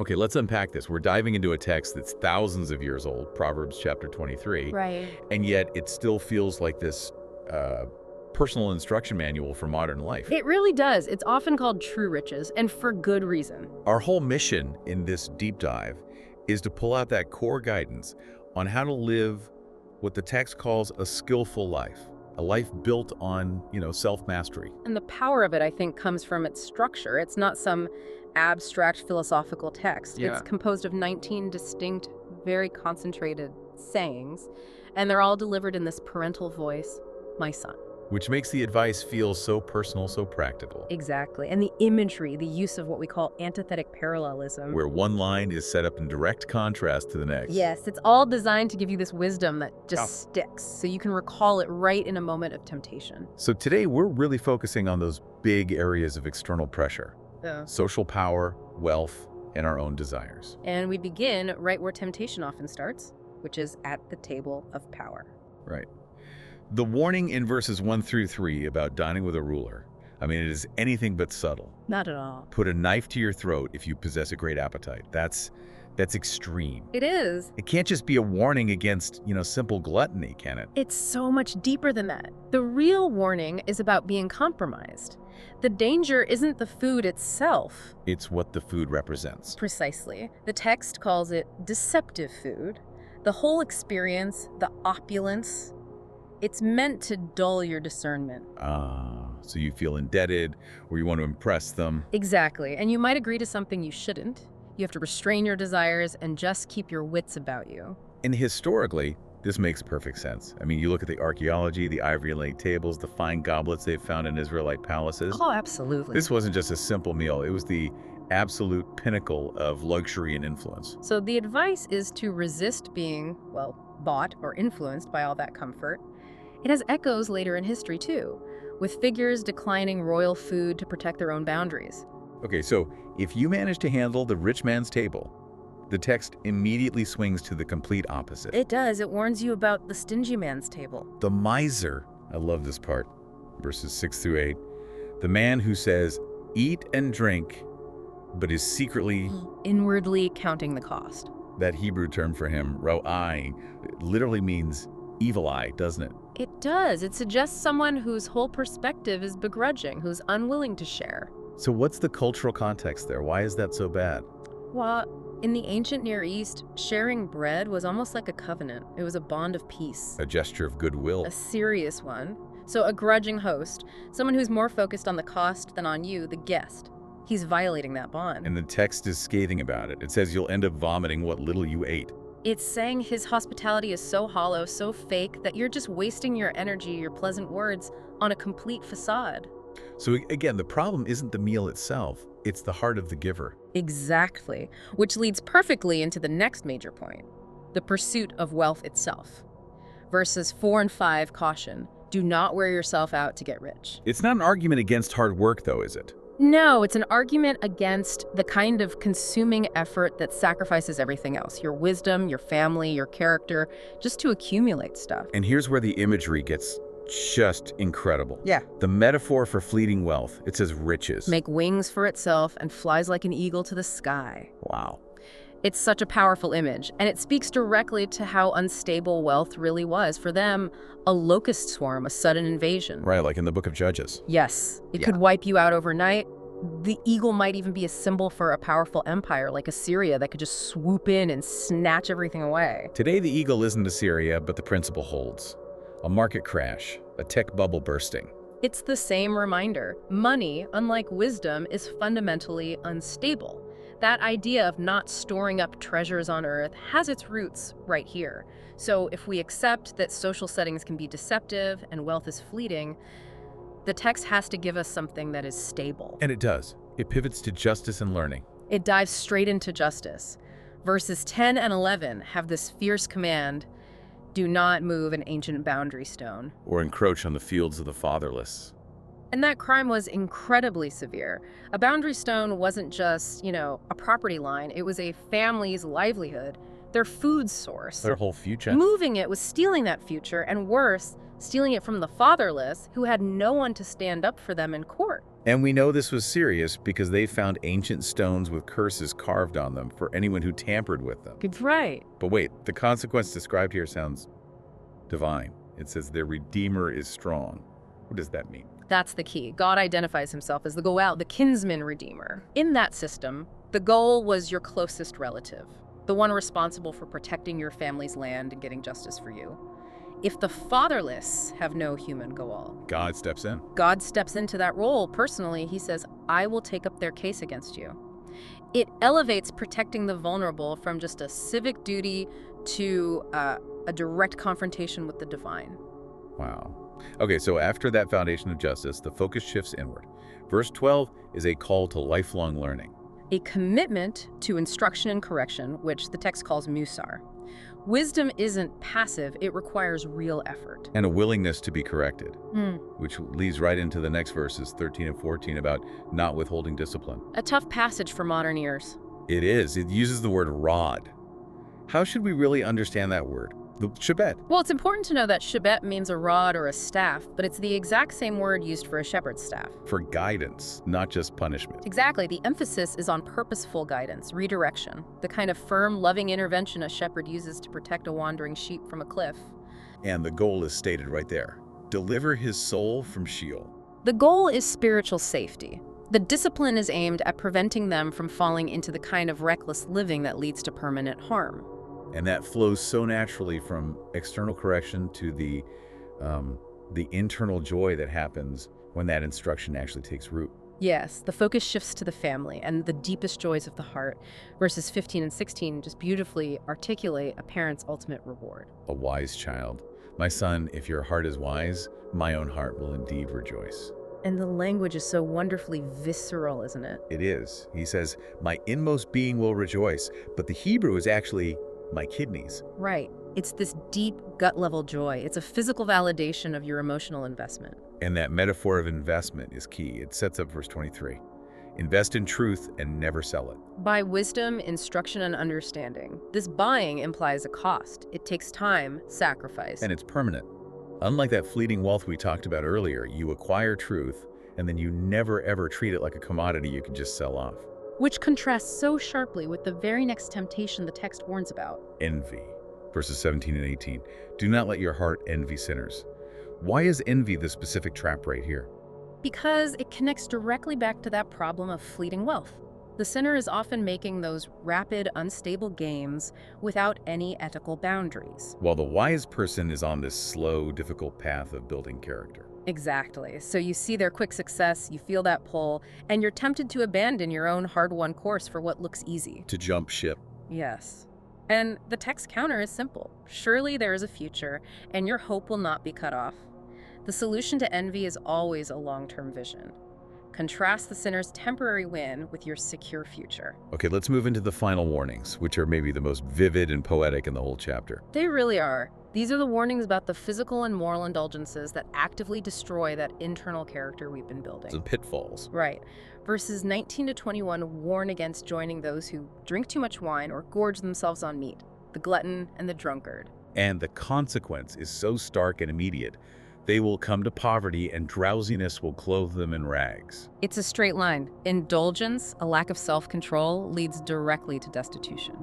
Okay, let's unpack this. We're diving into a text that's thousands of years old, Proverbs chapter 23, Right. and yet it still feels like this uh, personal instruction manual for modern life. It really does. It's often called true riches, and for good reason. Our whole mission in this deep dive is to pull out that core guidance on how to live what the text calls a skillful life, a life built on, self-mastery. And the power of it, I think, comes from its structure. It's not some abstract philosophical text. Yeah. It's composed of 19 distinct, very concentrated sayings, and they're all delivered in this parental voice, my son. Which makes the advice feel so personal, so practical. Exactly. And the imagery, the use of what we call antithetic parallelism. Where one line is set up in direct contrast to the next. Yes, it's all designed to give you this wisdom that just sticks, so you can recall it right in a moment of temptation. So today we're really focusing on those big areas of external pressure. Yeah. Social power, wealth, and our own desires. And we begin right where temptation often starts, which is at the table of power. Right. The warning in verses 1 through 3 about dining with a ruler, it is anything but subtle. Not at all. Put a knife to your throat if you possess a great appetite. That's extreme. It is. It can't just be a warning against, simple gluttony, can it? It's so much deeper than that. The real warning is about being compromised. The danger isn't the food itself. It's what the food represents. Precisely. The text calls it deceptive food. The whole experience, the opulence, it's meant to dull your discernment. So you feel indebted or you want to impress them. Exactly. And you might agree to something you shouldn't. You have to restrain your desires and just keep your wits about you. And historically, this makes perfect sense. You look at the archaeology, the ivory inlaid tables, the fine goblets they've found in Israelite palaces. Oh, absolutely. This wasn't just a simple meal. It was the absolute pinnacle of luxury and influence. So the advice is to resist being, bought or influenced by all that comfort. It has echoes later in history, too, with figures declining royal food to protect their own boundaries. Okay, so if you manage to handle the rich man's table, the text immediately swings to the complete opposite. It does. It warns you about the stingy man's table. The miser, I love this part, verses 6 through 8. The man who says, eat and drink, but is secretly... Inwardly counting the cost. That Hebrew term for him, ro'ai, literally means evil eye, doesn't it? It does. It suggests someone whose whole perspective is begrudging, who's unwilling to share. So what's the cultural context there? Why is that so bad? Well, in the ancient Near East, sharing bread was almost like a covenant. It was a bond of peace. A gesture of goodwill. A serious one. So a grudging host, someone who's more focused on the cost than on you, the guest. He's violating that bond. And the text is scathing about it. It says you'll end up vomiting what little you ate. It's saying his hospitality is so hollow, so fake, that you're just wasting your energy, your pleasant words, on a complete facade. So again, the problem isn't the meal itself, it's the heart of the giver. Exactly, which leads perfectly into the next major point, the pursuit of wealth itself. Verses 4 and 5 caution, do not wear yourself out to get rich. It's not an argument against hard work, though, is it? No, it's an argument against the kind of consuming effort that sacrifices everything else, your wisdom, your family, your character, just to accumulate stuff. And here's where the imagery gets just incredible. Yeah. The metaphor for fleeting wealth, it says riches. Make wings for itself and flies like an eagle to the sky. Wow. It's such a powerful image, and it speaks directly to how unstable wealth really was. For them, a locust swarm, a sudden invasion. Right, like in the book of Judges. Yes, it could wipe you out overnight. The eagle might even be a symbol for a powerful empire like Assyria that could just swoop in and snatch everything away. Today, the eagle isn't Assyria, but the principle holds. A market crash, a tech bubble bursting. It's the same reminder. Money, unlike wisdom, is fundamentally unstable. That idea of not storing up treasures on earth has its roots right here. So if we accept that social settings can be deceptive and wealth is fleeting, the text has to give us something that is stable. And it does. It pivots to justice and learning. It dives straight into justice. Verses 10 and 11 have this fierce command, do not move an ancient boundary stone. Or encroach on the fields of the fatherless. And that crime was incredibly severe. A boundary stone wasn't just, a property line. It was a family's livelihood, their food source. Their whole future. Moving it was stealing that future, and worse, stealing it from the fatherless, who had no one to stand up for them in court. And we know this was serious because they found ancient stones with curses carved on them for anyone who tampered with them. Right. But wait, the consequence described here sounds divine. It says their Redeemer is strong. What does that mean? That's the key. God identifies himself as the Goel, the kinsman redeemer. In that system, the Goel was your closest relative, the one responsible for protecting your family's land and getting justice for you. If the fatherless have no human Goel, God steps in. God steps into that role personally. He says, I will take up their case against you. It elevates protecting the vulnerable from just a civic duty to a direct confrontation with the divine. Wow. Okay, so after that foundation of justice, the focus shifts inward. Verse 12 is a call to lifelong learning. A commitment to instruction and correction, which the text calls musar. Wisdom isn't passive, it requires real effort. And a willingness to be corrected, which leads right into the next verses, 13 and 14, about not withholding discipline. A tough passage for modern ears. It is. It uses the word rod. How should we really understand that word? The shebet. Well, it's important to know that shebet means a rod or a staff, but it's the exact same word used for a shepherd's staff. For guidance, not just punishment. Exactly. The emphasis is on purposeful guidance, redirection, the kind of firm, loving intervention a shepherd uses to protect a wandering sheep from a cliff. And the goal is stated right there. Deliver his soul from Sheol. The goal is spiritual safety. The discipline is aimed at preventing them from falling into the kind of reckless living that leads to permanent harm. And that flows so naturally from external correction to the internal joy that happens when that instruction actually takes root. Yes, the focus shifts to the family and the deepest joys of the heart. Verses 15 and 16 just beautifully articulate a parent's ultimate reward. A wise child. My son, if your heart is wise, my own heart will indeed rejoice. And the language is so wonderfully visceral, isn't it? It is. He says, my inmost being will rejoice. But the Hebrew is actually my kidneys. Right. It's this deep gut-level joy. It's a physical validation of your emotional investment. And that metaphor of investment is key. It sets up verse 23. Invest in truth and never sell it. By wisdom, instruction, and understanding. This buying implies a cost. It takes time, sacrifice. And it's permanent. Unlike that fleeting wealth we talked about earlier, you acquire truth, and then you never ever treat it like a commodity you can just sell off. Which contrasts so sharply with the very next temptation the text warns about. Envy. Verses 17 and 18. Do not let your heart envy sinners. Why is envy the specific trap right here? Because it connects directly back to that problem of fleeting wealth. The sinner is often making those rapid, unstable gains without any ethical boundaries. While the wise person is on this slow, difficult path of building character. Exactly. So you see their quick success, you feel that pull, and you're tempted to abandon your own hard-won course for what looks easy. To jump ship. Yes. And the text counter is simple. Surely there is a future, and your hope will not be cut off. The solution to envy is always a long-term vision. Contrast the sinner's temporary win with your secure future. Okay, let's move into the final warnings, which are maybe the most vivid and poetic in the whole chapter. They really are. These are the warnings about the physical and moral indulgences that actively destroy that internal character we've been building. The pitfalls. Right. Verses 19 to 21 warn against joining those who drink too much wine or gorge themselves on meat, the glutton and the drunkard. And the consequence is so stark and immediate. They will come to poverty, and drowsiness will clothe them in rags. It's a straight line. Indulgence, a lack of self-control, leads directly to destitution.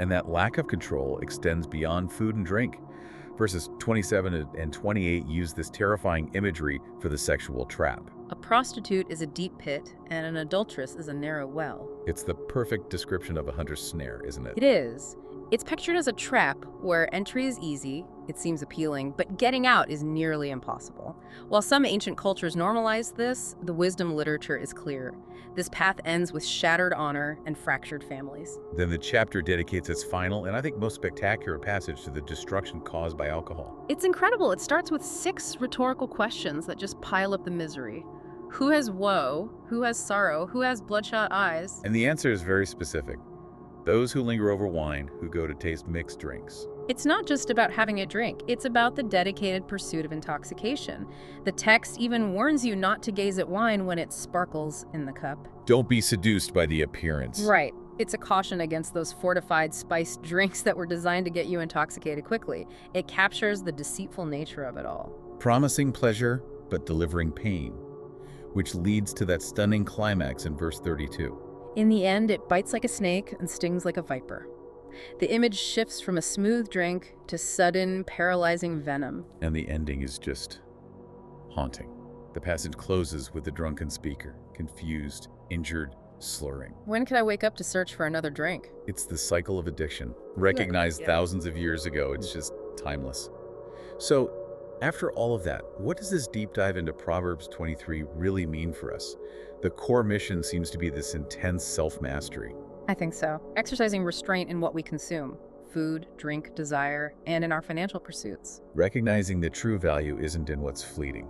And that lack of control extends beyond food and drink. Verses 27 and 28 use this terrifying imagery for the sexual trap. A prostitute is a deep pit, and an adulteress is a narrow well. It's the perfect description of a hunter's snare, isn't it? It is. It's pictured as a trap where entry is easy, it seems appealing, but getting out is nearly impossible. While some ancient cultures normalize this, the wisdom literature is clear. This path ends with shattered honor and fractured families. Then the chapter dedicates its final and I think most spectacular passage to the destruction caused by alcohol. It's incredible. It starts with 6 rhetorical questions that just pile up the misery. Who has woe? Who has sorrow? Who has bloodshot eyes? And the answer is very specific. Those who linger over wine, who go to taste mixed drinks. It's not just about having a drink. It's about the dedicated pursuit of intoxication. The text even warns you not to gaze at wine when it sparkles in the cup. Don't be seduced by the appearance. Right. It's a caution against those fortified, spiced drinks that were designed to get you intoxicated quickly. It captures the deceitful nature of it all. Promising pleasure, but delivering pain. which leads to that stunning climax in verse 32. In the end, it bites like a snake and stings like a viper. The image shifts from a smooth drink to sudden, paralyzing venom. And the ending is just haunting. The passage closes with the drunken speaker, confused, injured, slurring. When could I wake up to search for another drink? It's the cycle of addiction, recognized Yeah. thousands of years ago. It's just timeless. So, after all of that, what does this deep dive into Proverbs 23 really mean for us? The core mission seems to be this intense self-mastery. I think so. Exercising restraint in what we consume: food, drink, desire, and in our financial pursuits. Recognizing the true value isn't in what's fleeting,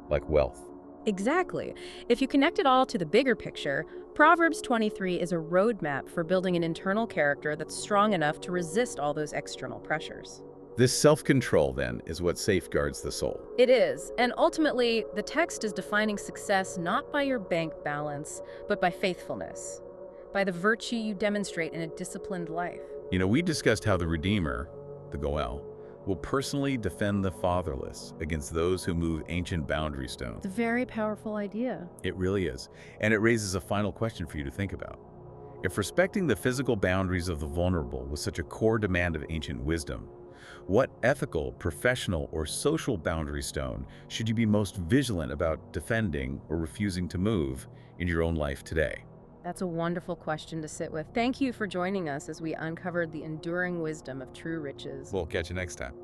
like wealth. Exactly. If you connect it all to the bigger picture, Proverbs 23 is a roadmap for building an internal character that's strong enough to resist all those external pressures. This self-control, then, is what safeguards the soul. It is, and ultimately, the text is defining success not by your bank balance, but by faithfulness, by the virtue you demonstrate in a disciplined life. You know, we discussed how the Redeemer, the Goel, will personally defend the fatherless against those who move ancient boundary stones. It's a very powerful idea. It really is. And it raises a final question for you to think about. If respecting the physical boundaries of the vulnerable was such a core demand of ancient wisdom, what ethical, professional, or social boundary stone should you be most vigilant about defending or refusing to move in your own life today? That's a wonderful question to sit with. Thank you for joining us as we uncovered the enduring wisdom of true riches. We'll catch you next time.